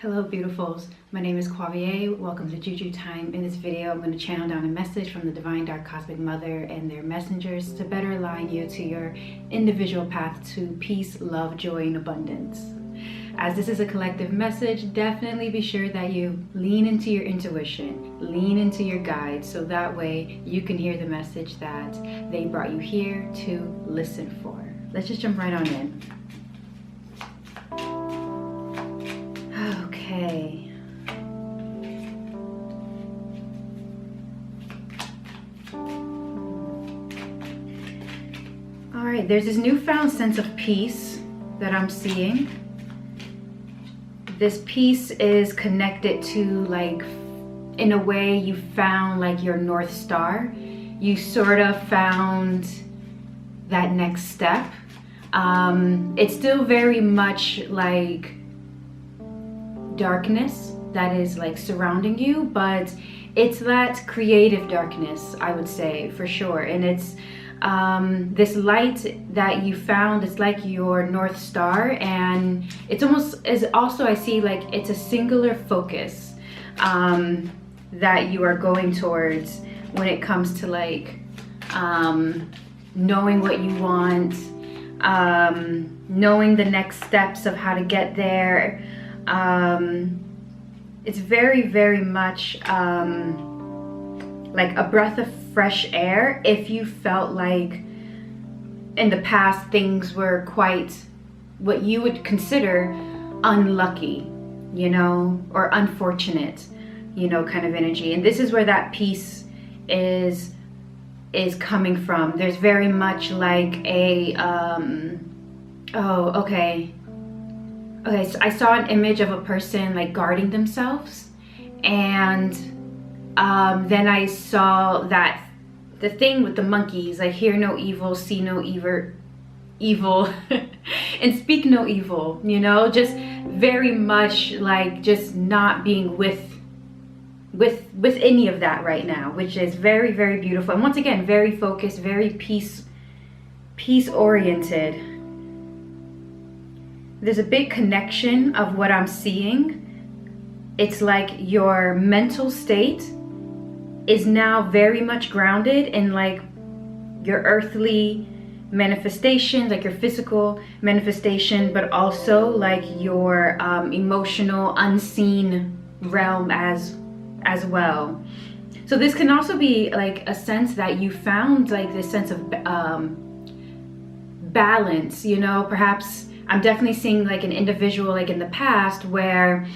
Hello beautifuls, my name is Quavia. Welcome to JuJu Thyme. In this video I'm going to channel down a message from the Divine Dark Cosmic Mother and their messengers to better align you to your individual path to peace, love, joy, and abundance. As this is a collective message, definitely be sure that you lean into your intuition, lean into your guides, so that way you can hear the message that they brought you here to listen for. Let's just jump right on in. Okay. All right, there's this newfound sense of peace that I'm seeing. This peace is connected to, like, in a way you found like your North Star. You sort of found that next step. It's still very much like darkness that is like surrounding you, but it's that creative darkness, I would say, for sure. And it's this light that you found. It's like your North Star, and it's almost as also I see like it's a singular focus that you are going towards when it comes to like knowing what you want, knowing the next steps of how to get there. It's very much like a breath of fresh air. If you felt like in the past things were quite what you would consider unlucky, you know, or unfortunate, you know, kind of energy. And this is where that peace is coming from. There's very much like a Okay, so I saw an image of a person like guarding themselves, and then I saw that the thing with the monkeys, like hear no evil, see no evil, and speak no evil, you know, just very much like just not being with any of that right now, which is very beautiful. And once again, very focused, very peace oriented. There's a big connection of what I'm seeing. It's like your mental state is now very much grounded in like your earthly manifestations, like your physical manifestation, but also like your emotional unseen realm as well. So this can also be like a sense that you found like this sense of balance, you know. Perhaps I'm definitely seeing like an individual like in the past where,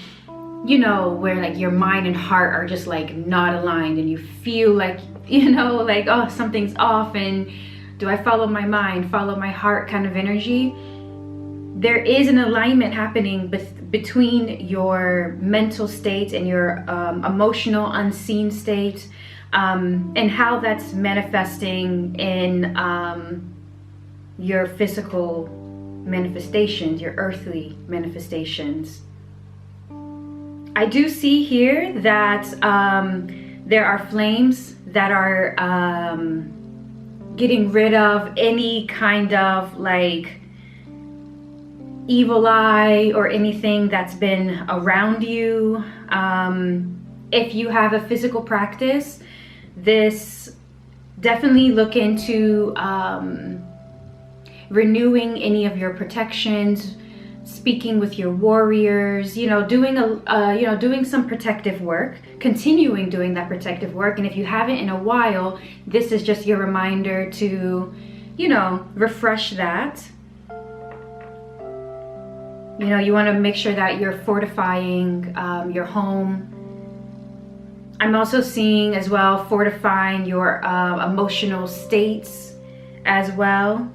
you know, where like your mind and heart are just like not aligned, and you feel like, you know, like, oh, something's off, and do I follow my mind, follow my heart kind of energy. There is an alignment happening between your mental state and your emotional unseen state, and how that's manifesting in your physical manifestations, your earthly manifestations. I do see here that there are flames that are getting rid of any kind of like evil eye or anything that's been around you. If you have a physical practice, this definitely look into renewing any of your protections, speaking with your warriors, you know, doing doing some protective work, continuing doing that protective work. And if you haven't in a while, this is just your reminder to, you know, refresh that. You know, you want to make sure that you're fortifying your home. I'm also seeing as well fortifying your emotional states as well.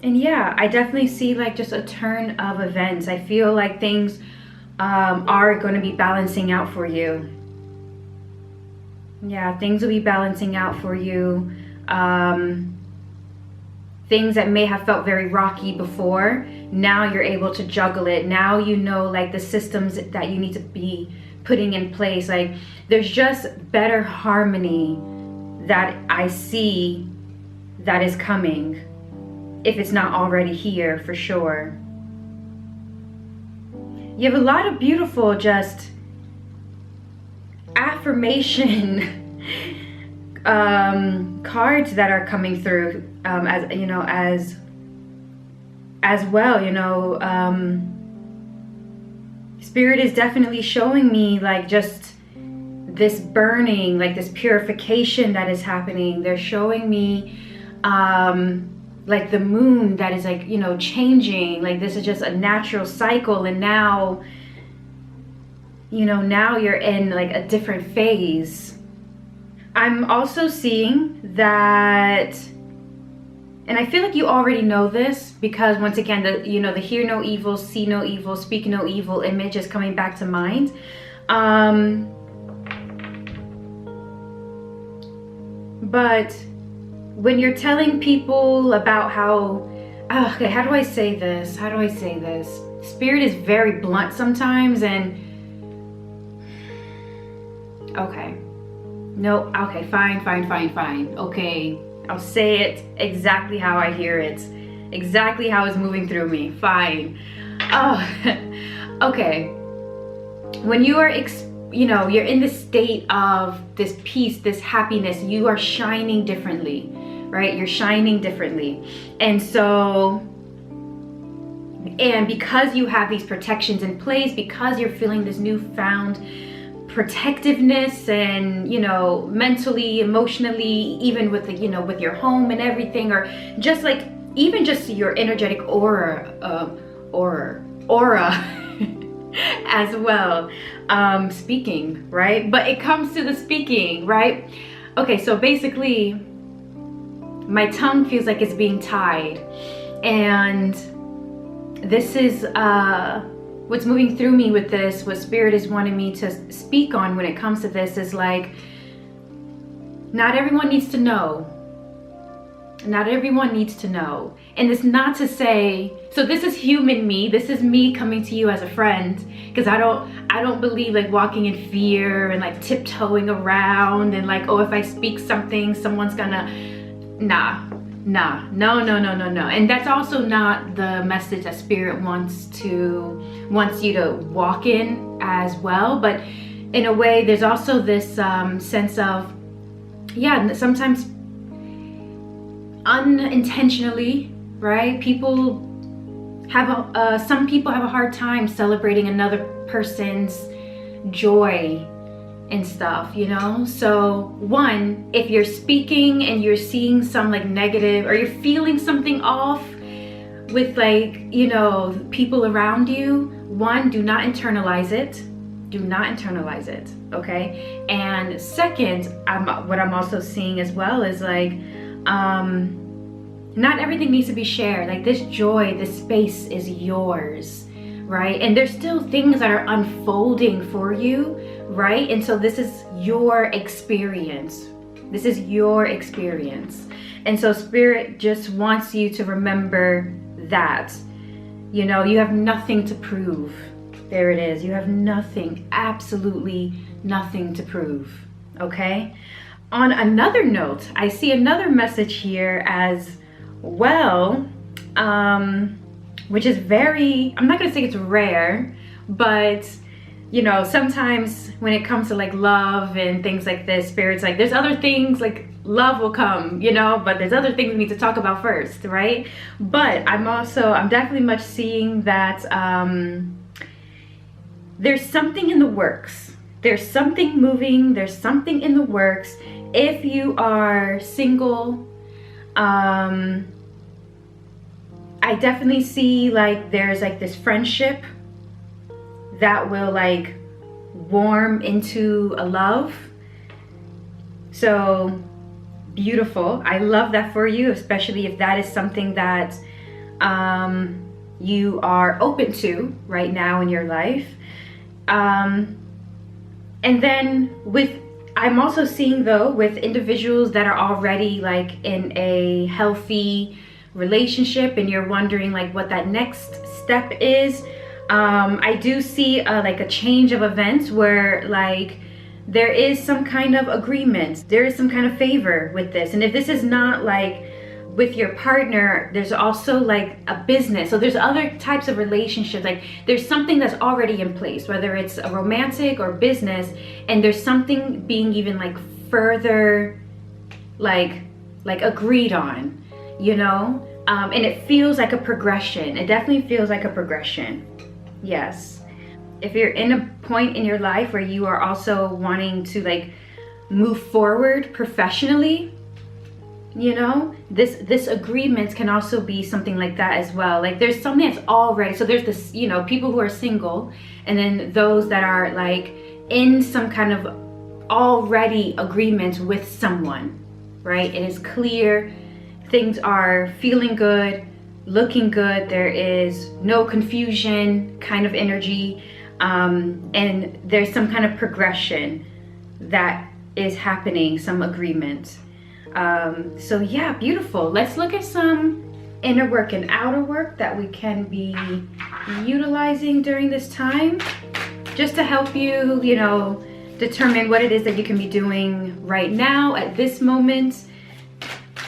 And yeah, I definitely see like just a turn of events. I feel like things are going to be balancing out for you. Yeah, things will be balancing out for you. Things that may have felt very rocky before, now you're able to juggle it. Now you know like the systems that you need to be putting in place. Like there's just better harmony that I see that is coming, if it's not already here, for sure. you have a lot of beautiful just affirmation cards that are coming through, as you know, as well, you know. Spirit is definitely showing me like just this burning, like this purification that is happening. They're showing me like the moon that is like, you know, changing. Like this is just a natural cycle, and now, you know, now you're in like a different phase. I'm also seeing that, and I feel like you already know this, because once again, the, you know, the hear no evil, see no evil, speak no evil image is coming back to mind. But when you're telling people about how, okay, how do I say this? How do I say this? Spirit is very blunt sometimes, and okay. No, okay, fine. Okay, I'll say it exactly how I hear it. Exactly how it's moving through me. Fine. Oh, okay. When you are, you know, you're in the state of this peace, this happiness, you are shining differently, right? You're shining differently. And so, and because you have these protections in place, because you're feeling this newfound protectiveness, and, you know, mentally, emotionally, even with the, you know, with your home and everything, or just like, even just your energetic aura as well, speaking, right? But it comes to the speaking, right? Okay, so basically my tongue feels like it's being tied, and this is what's moving through me with this, what Spirit is wanting me to speak on when it comes to this, is like, not everyone needs to know. Not everyone needs to know. And it's not to say, so this is human me, this is me coming to you as a friend, because I don't believe like walking in fear and like tiptoeing around and like, oh, if I speak something, someone's gonna, no. And that's also not the message that Spirit wants you to walk in as well. But in a way, there's also this sense of, yeah, sometimes unintentionally, right? People have some people have a hard time celebrating another person's joy and stuff, you know? So one, if you're speaking and you're seeing some like negative, or you're feeling something off with like, you know, people around you, one, do not internalize it. Do not internalize it, okay? And second, what I'm also seeing as well is like, not everything needs to be shared. Like this joy, this space is yours, right? And there's still things that are unfolding for you, right? And so this is your experience. This is your experience. And so Spirit just wants you to remember that, you know, you have nothing to prove. There it is. You have nothing, absolutely nothing to prove, okay? On another note, I see another message here as well, which is very, I'm not gonna say it's rare, but you know, sometimes when it comes to like love and things like this, Spirit's like, there's other things, like love will come, you know, but there's other things we need to talk about first, right? But I'm definitely much seeing that there's something in the works. There's something moving, there's something in the works. If you are single, I definitely see like there's like this friendship that will like warm into a love. So beautiful. I love that for you, especially if that is something that you are open to right now in your life. And then I'm also seeing though with individuals that are already like in a healthy relationship and you're wondering like what that next step is. I do see like a change of events where like there is some kind of agreement, there is some kind of favor with this. And if this is not like with your partner, there's also like a business. So there's other types of relationships. Like there's something that's already in place, whether it's a romantic or business, and there's something being even like further like agreed on, you know? And it feels like a progression. It definitely feels like a progression. Yes. If you're in a point in your life where you are also wanting to like move forward professionally, you know, this agreement can also be something like that as well. Like there's something that's already, so there's this, you know, people who are single, and then those that are like in some kind of already agreement with someone, right? It is clear, things are feeling good, looking good, there is no confusion kind of energy, and there's some kind of progression that is happening, some agreement. So yeah, beautiful. Let's look at some inner work and outer work that we can be utilizing during this time, just to help you, you know, determine what it is that you can be doing right now at this moment,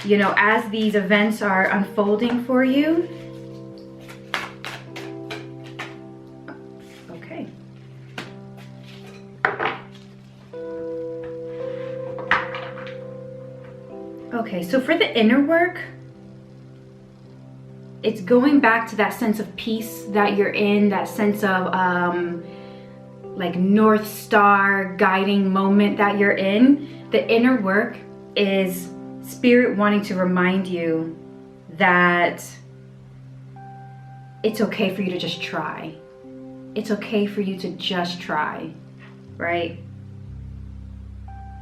you know, as these events are unfolding for you. Okay. Okay, so for the inner work, it's going back to that sense of peace that you're in, that sense of like North Star guiding moment that you're in. The inner work is Spirit wanting to remind you that it's okay for you to just try. It's okay for you to just try, right?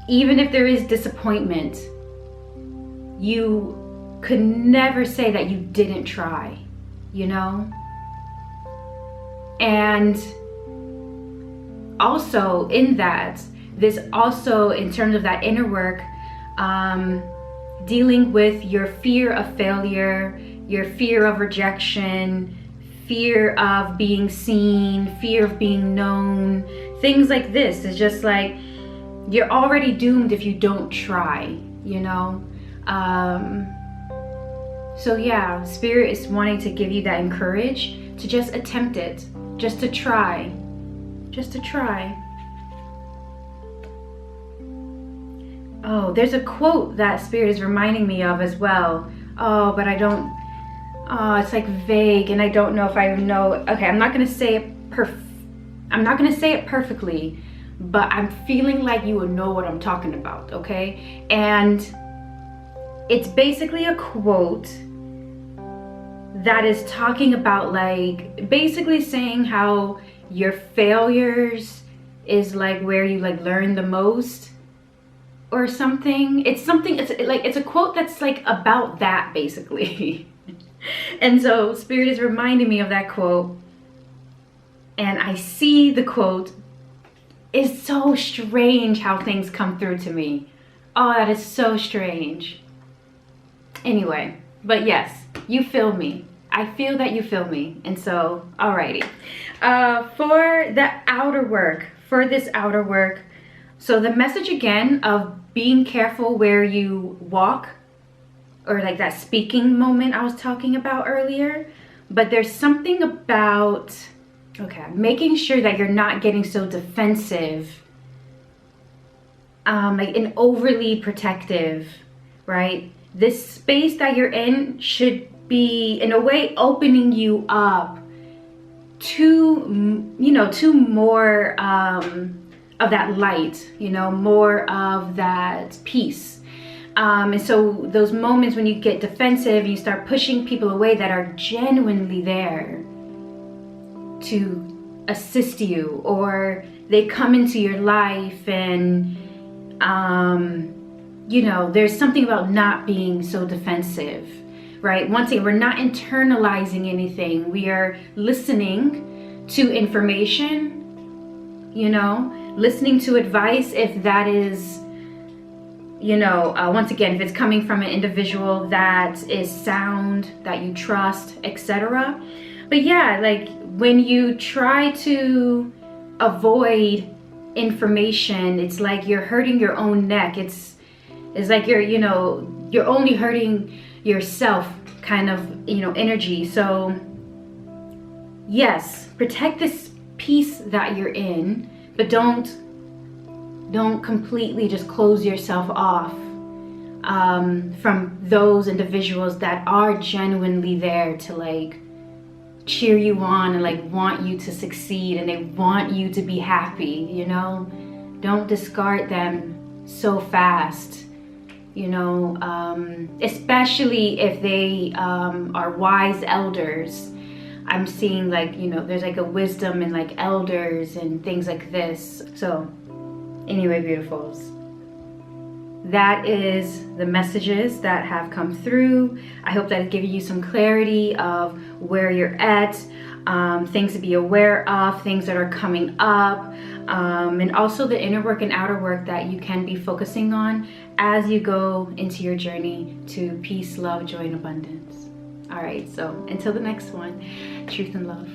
Even if there is disappointment, you could never say that you didn't try, you know? And also in that, this also in terms of that inner work, dealing with your fear of failure, your fear of rejection, fear of being seen, fear of being known, things like this. It's just like you're already doomed if you don't try, you know? So yeah, Spirit is wanting to give you that courage to just attempt it, just to try, just to try. Oh, there's a quote that Spirit is reminding me of as well. Oh, but I don't, oh, it's like vague and I don't know if I know. Okay, I'm not gonna say it perfectly, but I'm feeling like you will know what I'm talking about, okay? And it's basically a quote that is talking about like, basically saying how your failures is like where you like learn the most or something. It's a quote that's like about that basically. And so Spirit is reminding me of that quote, and I see the quote. It's so strange how things come through to me. Oh, that is so strange. Anyway, but yes, you feel me. I feel that you feel me. And so, alrighty. For the outer work, for this outer work, so the message again of being careful where you walk, or like that speaking moment I was talking about earlier, but there's something about, okay, making sure that you're not getting so defensive, like an overly protective, right? This space that you're in should be in a way opening you up to, you know, to more of that light, you know, more of that peace. And so those moments when you get defensive and you start pushing people away that are genuinely there to assist you, or they come into your life and you know, there's something about not being so defensive, right? Once again, we're not internalizing anything. We are listening to information, you know, listening to advice if that is, you know, once again, if it's coming from an individual that is sound, that you trust, etc. But yeah, like when you try to avoid information, it's like you're hurting your own neck. It's like you're, you know, you're only hurting yourself kind of, you know, energy. So yes, protect this peace that you're in, but don't completely just close yourself off from those individuals that are genuinely there to like cheer you on and like want you to succeed, and they want you to be happy, you know. Don't discard them so fast, you know, especially if they are wise elders. I'm seeing like, you know, there's like a wisdom in like elders and things like this. So anyway, beautifuls, that is the messages that have come through. I hope that it gives you some clarity of where you're at, things to be aware of, things that are coming up, and also the inner work and outer work that you can be focusing on as you go into your journey to peace, love, joy, and abundance. All right, so until the next one, truth and love.